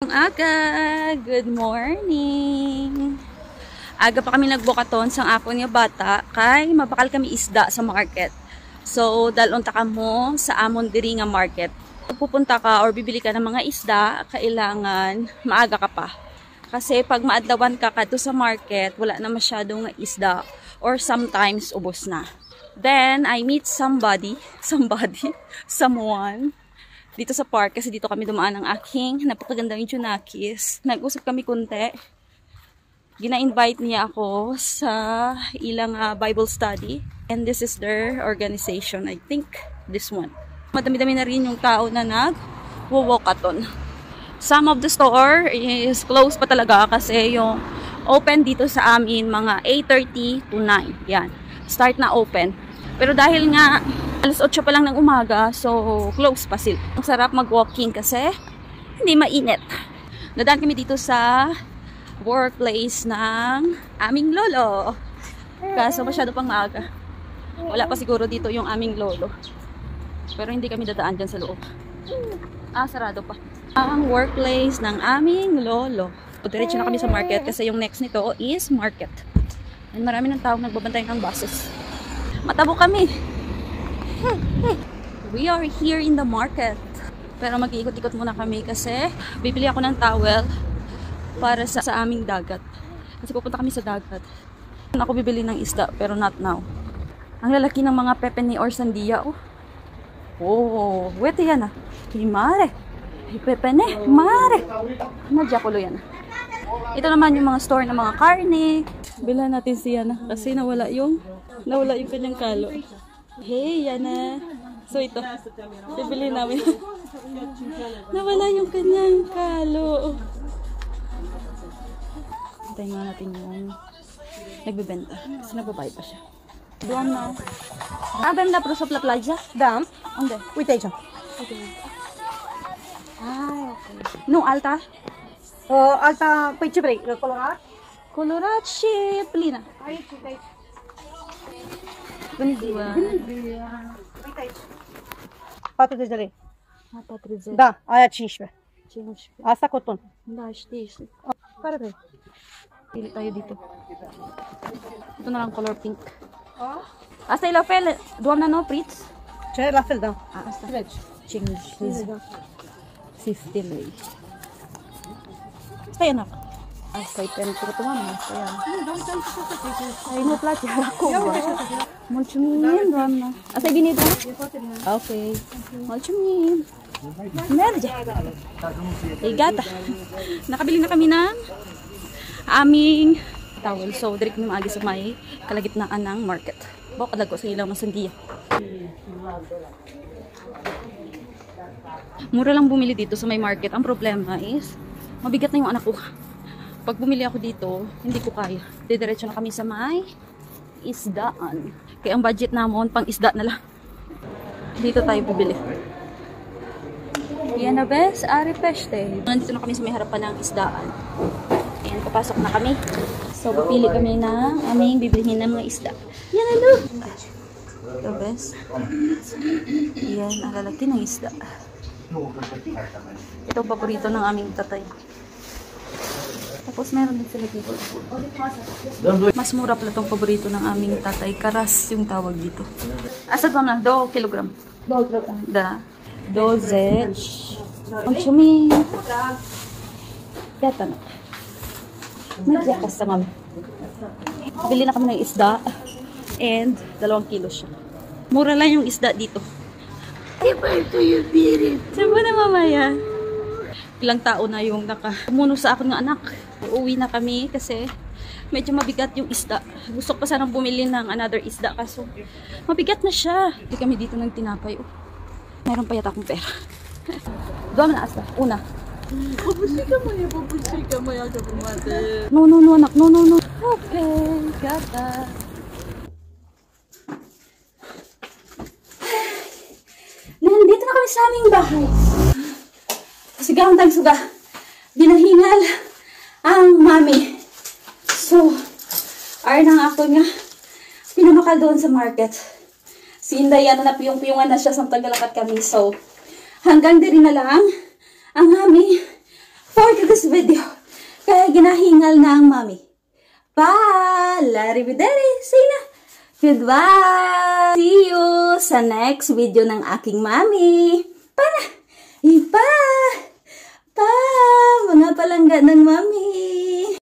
Aga! Good morning! Aga pa kami nagbukaton sang ako niya bata kay mabakal kami isda sa market. So, dalunta ka mo sa amon diri nga market. Pag pupunta ka or bibili ka ng mga isda, kailangan maaga ka pa. Kasi pag maadlawan ka kadto sa market, wala na masyadong isda or sometimes ubos na. Then, I meet someone, dito sa park kasi dito kami dumaan ng aking napakagandang Junakis. Nag-usap kami kunti. Gina-invite niya ako sa ilang Bible study. And this is their organization. I think this one. Madami-dami na rin yung tao na nag-walkathon. Some of the store is closed pa talaga kasi yung open dito sa amin mga 8:30 to 9. Yan. Start na open. Pero dahil nga alas 8 pa lang ng umaga, so close pa sila. Ang sarap mag-walking kasi hindi mainit. Nadaan kami dito sa workplace ng aming lolo. Kaso masyado pang maaga. Wala pa siguro dito yung aming lolo. Pero hindi kami dadaan dyan sa loob. Sarado pa. Ang workplace ng aming lolo. Diretso na kami sa market kasi yung next nito is market. And marami ng tao nagbabantay ng buses. Matabo kami. We are here in the market. Pero mag-iikot-ikot muna kami kasi bibili ako ng towel para sa aming dagat. Kasi pupunta kami sa dagat. Ako bibili ng isda pero not now. Ang lalaki ng mga pepene or sandia. Oh, wete yan Himare. Pepene, mare. Nadyakulo yan. Ito naman yung mga store ng mga karne. Bilhan natin siya kasi nawala yung kanyang kalo. Hey, Yana. So ito, bibili namin. Nawala yung kanyang kalo. Hintayin nga natin yung nagbibenta. Kasi nagbabayad pa siya. Doon na. Abem na proso la playa? Dam? Onde? Uiteja. Okay. Okay. No, alta? Alta, păi vrei? Colorat? Colorat și plină. Aici, aici. Bună ziua. Uite aici. 40 de lei. 40. Da, aia 15. 15. Asta coton. Da, știi. Care vrei? Pili tayo dito. Ito na lang color pink. Asta e la fel, doamna, no, Pritz? Ce? La fel, da. Asta. 50. 50 lei. Stai anak. Asta e pentru toamnă, asta e. Ai nu place acum. Mulțumim, doamna. Asta e bine, doamna? Ok. Mulțumim. Merge. Eh, gata. Nakabili na kami ng aming towel. So, direct kami maagi sa may kalagitnaan ng market. Baka kadago sa ilaw ng sandiya. Mura lang bumili dito sa may market. Ang problema is, mabigat na yung anak ko. Pag bumili ako dito, hindi ko kaya. Didiretso na kami sa may isdaan. Kaya ang budget namon, pang isda na lang. Dito tayo bibili. Yan na bes, ari peste. Nandito na kami sa may harapan ng isdaan. Ayan, papasok na kami. So, pipili kami ng aming bibilihin ng mga isda. Yan, ano? Ito bes. Yan, ang lalaki ng isda. Ito paborito ng aming tatay. Tapos meron din sila dito. Mas mura pala itong paborito ng aming tatay. Karas yung tawag dito. Asad mo na? 2 kilogram. 2 kilogram. Da. 12. Ang sumi. Yata na. Nagyakas sa mami. Bili na kami ng isda. And 2 kilo siya. Mura lang yung isda dito. Ito yung birit. Saan ba na mamaya? Ilang tao na yung nakumuno sa akin ng anak. Uuwi na kami kasi medyo mabigat yung isda. Gusto ko pa sanang bumili ng another isda kaso mabigat na siya. Hindi kami dito ng tinapay. Meron pa yata akong pera. Doon na asta. Una. Papushika mo yan sa pumate. No, anak. No. Okay, got that. Nandito na kami sa aming bahay. Sigahan tayong suga. Binahingal ang mami. So, ay nang ako nga pinamakal doon sa market. Si Inday, napiyong-piyungan na siya sa tagalakat kami. So, hanggang diri na lang ang aming for this video. Kaya ginahingal na ang mami. Arrivederci. Say na. Goodbye. See you sa next video ng aking mami. Para. Ipa. Pa. Mga palangga ng mami.